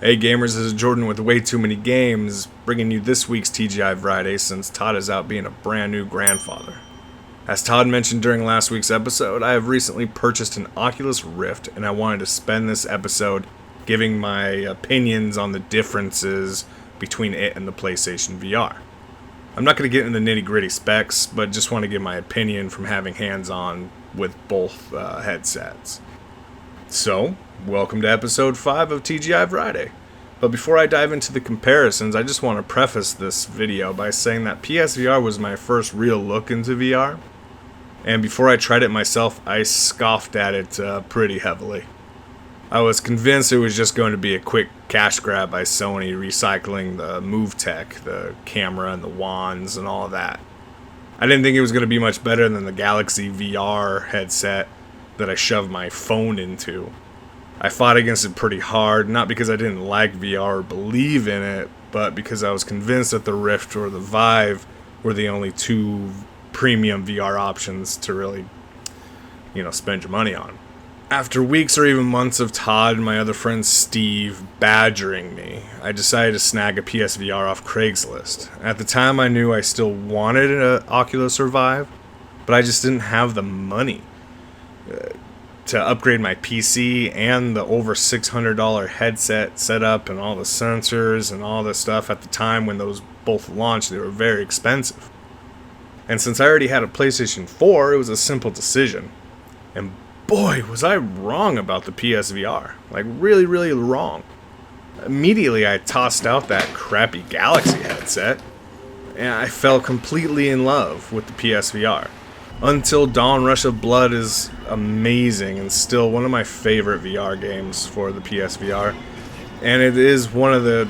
Hey gamers, this is Jordan with WayTooManyGames, bringing you this week's TGI VRiday since Todd is out being a brand new grandfather. As Todd mentioned during last week's episode, I have recently purchased an Oculus Rift and I wanted to spend this episode giving my opinions on the differences between it and the PlayStation VR. I'm not going to get into the nitty-gritty specs, but just want to give my opinion from having hands-on with both headsets. So, welcome to episode 5 of TGI VRiday. But before I dive into the comparisons, I just want to preface this video by saying that PSVR was my first real look into VR. And before I tried it myself, I scoffed at it pretty heavily. I was convinced it was just going to be a quick cash grab by Sony recycling the Move tech, the camera and the wands and all of that. I didn't think it was going to be much better than the Galaxy VR headset that I shoved my phone into. I fought against it pretty hard, not because I didn't like VR or believe in it, but because I was convinced that the Rift or the Vive were the only two premium VR options to really, spend your money on. After weeks or even months of Todd and my other friend Steve badgering me, I decided to snag a PSVR off Craigslist. At the time I knew I still wanted an Oculus or Vive, but I just didn't have the money to upgrade my PC and the over $600 headset setup and all the sensors and all this stuff. At the time when those both launched, they were very expensive. And since I already had a PlayStation 4, it was a simple decision. And boy, was I wrong about the PSVR. Like, really, really wrong. Immediately, I tossed out that crappy Galaxy headset, and I fell completely in love with the PSVR. Until Dawn Rush of Blood is amazing and still one of my favorite VR games for the PSVR. And it is one of the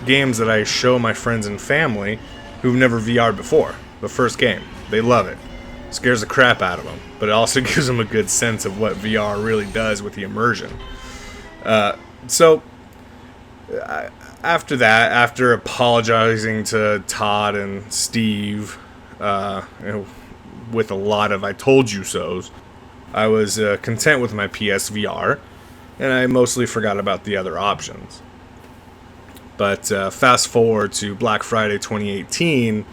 games that I show my friends and family who've never VR'd before. The first game. They love it. Scares the crap out of them. But it also gives them a good sense of what VR really does with the immersion. After that, after apologizing to Todd and Steve, with a lot of I told you so's, I was content with my PSVR, and I mostly forgot about the other options. But fast forward to Black Friday 2018,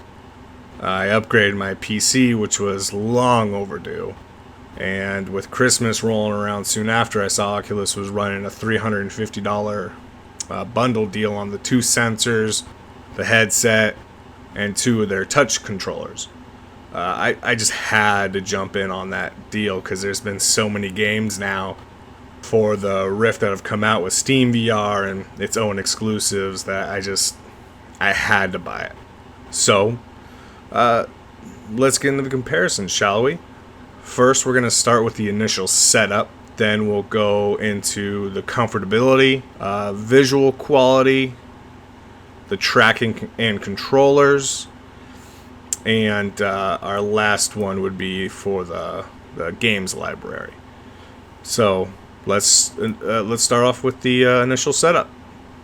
I upgraded my PC, which was long overdue. And with Christmas rolling around soon after, I saw Oculus was running a $350 bundle deal on the 2 sensors, the headset, and 2 of their touch controllers. I just had to jump in on that deal because there's been so many games now for the Rift that have come out with Steam VR and its own exclusives that I had to buy it. So, let's get into the comparisons, shall we? First, we're going to start with the initial setup. Then we'll go into the comfortability, visual quality, the tracking and controllers, and our last one would be for the games library. So let's start off with the initial setup.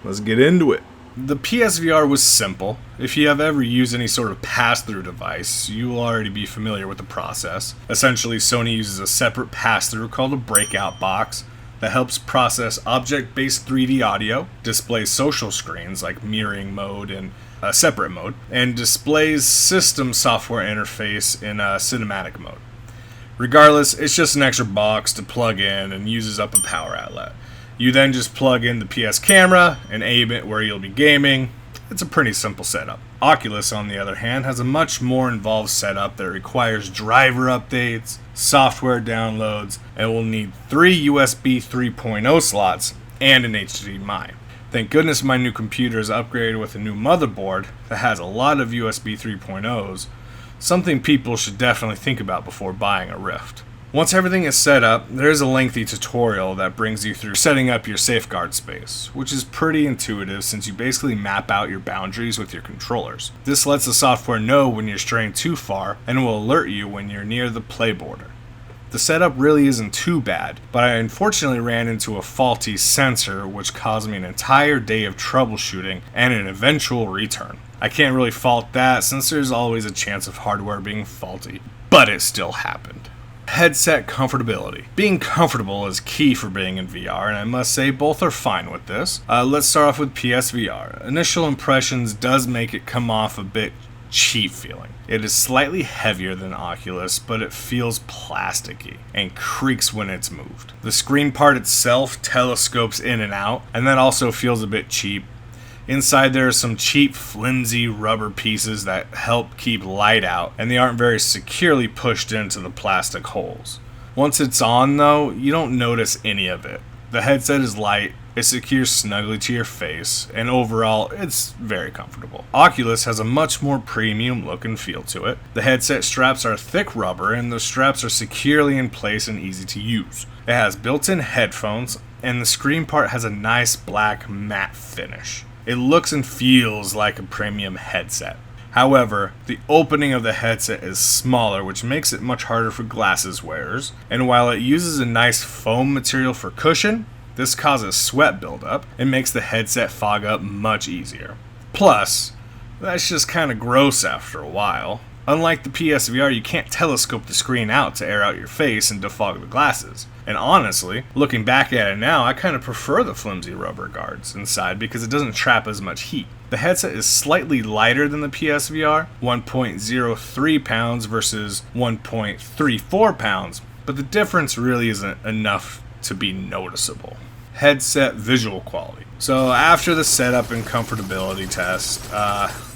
Let's get into it. The PSVR was simple. If you have ever used any sort of pass-through device, you will already be familiar with the process. Essentially, Sony uses a separate pass-through called a breakout box that helps process object-based 3D audio, displays social screens like mirroring mode and a separate mode, and displays system software interface in a cinematic mode. Regardless, it's just an extra box to plug in and uses up a power outlet. You then just plug in the PS camera and aim it where you'll be gaming. It's a pretty simple setup. Oculus, on the other hand, has a much more involved setup that requires driver updates, software downloads, and will need 3 USB 3.0 slots and an HDMI. Thank goodness my new computer is upgraded with a new motherboard that has a lot of USB 3.0s, something people should definitely think about before buying a Rift. Once everything is set up, there is a lengthy tutorial that brings you through setting up your safeguard space, which is pretty intuitive since you basically map out your boundaries with your controllers. This lets the software know when you're straying too far and will alert you when you're near the play border. The setup really isn't too bad, but I unfortunately ran into a faulty sensor which caused me an entire day of troubleshooting and an eventual return. I can't really fault that since there's always a chance of hardware being faulty, but it still happened. Headset comfortability. Being comfortable is key for being in VR, and I must say both are fine with this. Let's start off with PSVR. Initial impressions does make it come off a bit cheap feeling. It is slightly heavier than Oculus, but it feels plasticky and creaks when it's moved. The screen part itself telescopes in and out, and that also feels a bit cheap. Inside there are some cheap, flimsy rubber pieces that help keep light out, and they aren't very securely pushed into the plastic holes. Once it's on though, you don't notice any of it. The headset is light, it secures snugly to your face, and overall, it's very comfortable. Oculus has a much more premium look and feel to it. The headset straps are thick rubber, and the straps are securely in place and easy to use. It has built-in headphones, and the screen part has a nice black matte finish. It looks and feels like a premium headset. However, the opening of the headset is smaller, which makes it much harder for glasses wearers, and while it uses a nice foam material for cushion, this causes sweat buildup and makes the headset fog up much easier. Plus, that's just kinda gross after a while. Unlike the PSVR, you can't telescope the screen out to air out your face and defog the glasses. And honestly, looking back at it now, I kind of prefer the flimsy rubber guards inside because it doesn't trap as much heat. The headset is slightly lighter than the PSVR, 1.03 pounds versus 1.34 pounds, but the difference really isn't enough to be noticeable. Headset visual quality. So after the setup and comfortability test,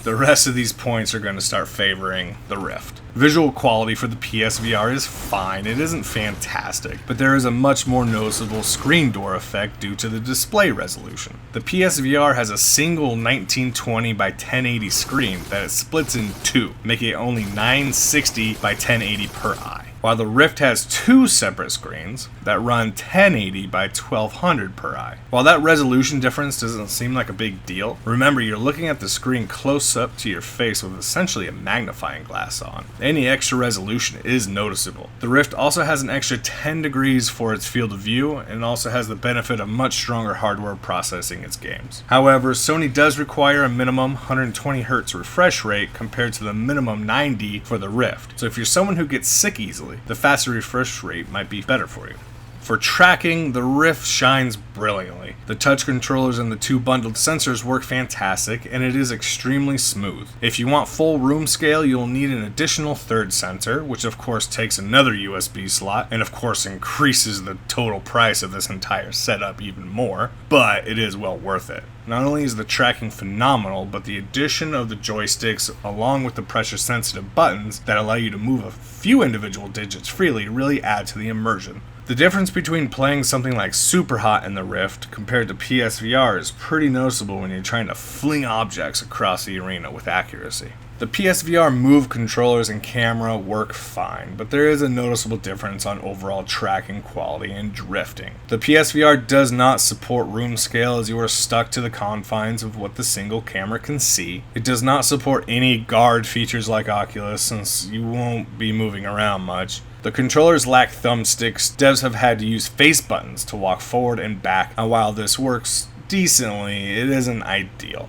the rest of these points are going to start favoring the Rift. Visual quality for the PSVR is fine, it isn't fantastic, but there is a much more noticeable screen door effect due to the display resolution. The PSVR has a single 1920 by 1080 screen that it splits in two, making it only 960 by 1080 per eye. While the Rift has two separate screens that run 1080 by 1200 per eye. While that resolution difference doesn't seem like a big deal, remember you're looking at the screen close up to your face with essentially a magnifying glass on. Any extra resolution is noticeable. The Rift also has an extra 10 degrees for its field of view and also has the benefit of much stronger hardware processing its games. However, Sony does require a minimum 120Hz refresh rate compared to the minimum 90 for the Rift. So if you're someone who gets sick easily, the faster refresh rate might be better for you. For tracking, the Rift shines brilliantly. The touch controllers and the two bundled sensors work fantastic, and it is extremely smooth. If you want full room scale, you'll need an additional third sensor, which of course takes another USB slot, and of course increases the total price of this entire setup even more, but it is well worth it. Not only is the tracking phenomenal, but the addition of the joysticks along with the pressure sensitive buttons that allow you to move a few individual digits freely really add to the immersion. The difference between playing something like Superhot in the Rift compared to PSVR is pretty noticeable when you're trying to fling objects across the arena with accuracy. The PSVR Move controllers and camera work fine, but there is a noticeable difference on overall tracking quality and drifting. The PSVR does not support room scale as you are stuck to the confines of what the single camera can see. It does not support any guard features like Oculus since you won't be moving around much. The controllers lack thumbsticks. Devs have had to use face buttons to walk forward and back, and while this works decently, it isn't ideal.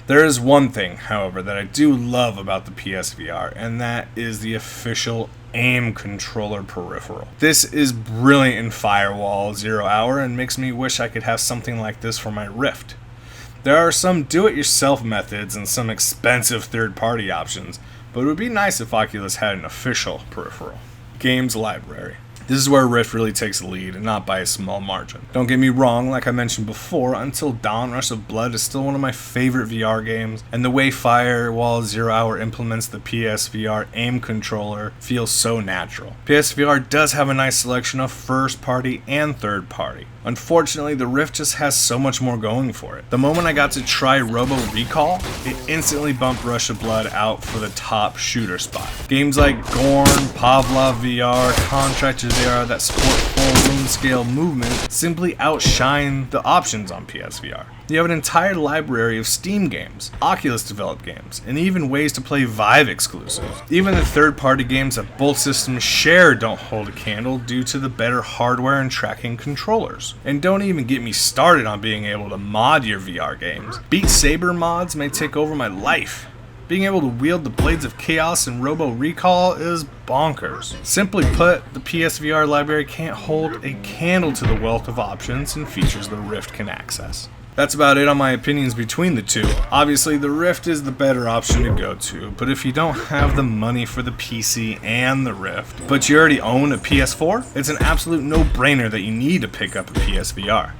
There is one thing, however, that I do love about the PSVR, and that is the official aim controller peripheral. This is brilliant in Firewall 0 Hour and makes me wish I could have something like this for my Rift. There are some do-it-yourself methods and some expensive third-party options, but it would be nice if Oculus had an official peripheral. Games library. This is where Rift really takes the lead, and not by a small margin. Don't get me wrong, like I mentioned before, Until Dawn Rush of Blood is still one of my favorite VR games, and the way Firewall 0 Hour implements the PSVR aim controller feels so natural. PSVR does have a nice selection of first-party and third-party. Unfortunately, the Rift just has so much more going for it. The moment I got to try Robo Recall, it instantly bumped Rush of Blood out for the top shooter spot. Games like Gorn, Pavlov VR, Contractor VR that support full room scale movement simply outshine the options on PSVR. You have an entire library of Steam games, Oculus developed games, and even ways to play Vive exclusives. Even the third-party games that both systems share don't hold a candle due to the better hardware and tracking controllers. And don't even get me started on being able to mod your VR games. Beat Saber mods may take over my life. Being able to wield the Blades of Chaos and Robo Recall is bonkers. Simply put, the PSVR library can't hold a candle to the wealth of options and features the Rift can access. That's about it on my opinions between the two. Obviously, the Rift is the better option to go to, but if you don't have the money for the PC and the Rift, but you already own a PS4, it's an absolute no-brainer that you need to pick up a PSVR.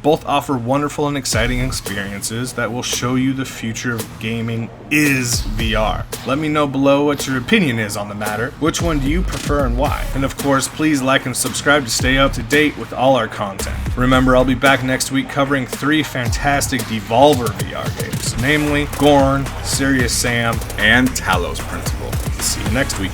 Both offer wonderful and exciting experiences that will show you the future of gaming is VR. Let me know below what your opinion is on the matter. Which one do you prefer and why? And of course, please like and subscribe to stay up to date with all our content. Remember, I'll be back next week covering 3 fantastic Devolver VR games, namely Gorn, Serious Sam, and Talos Principle. See you next week.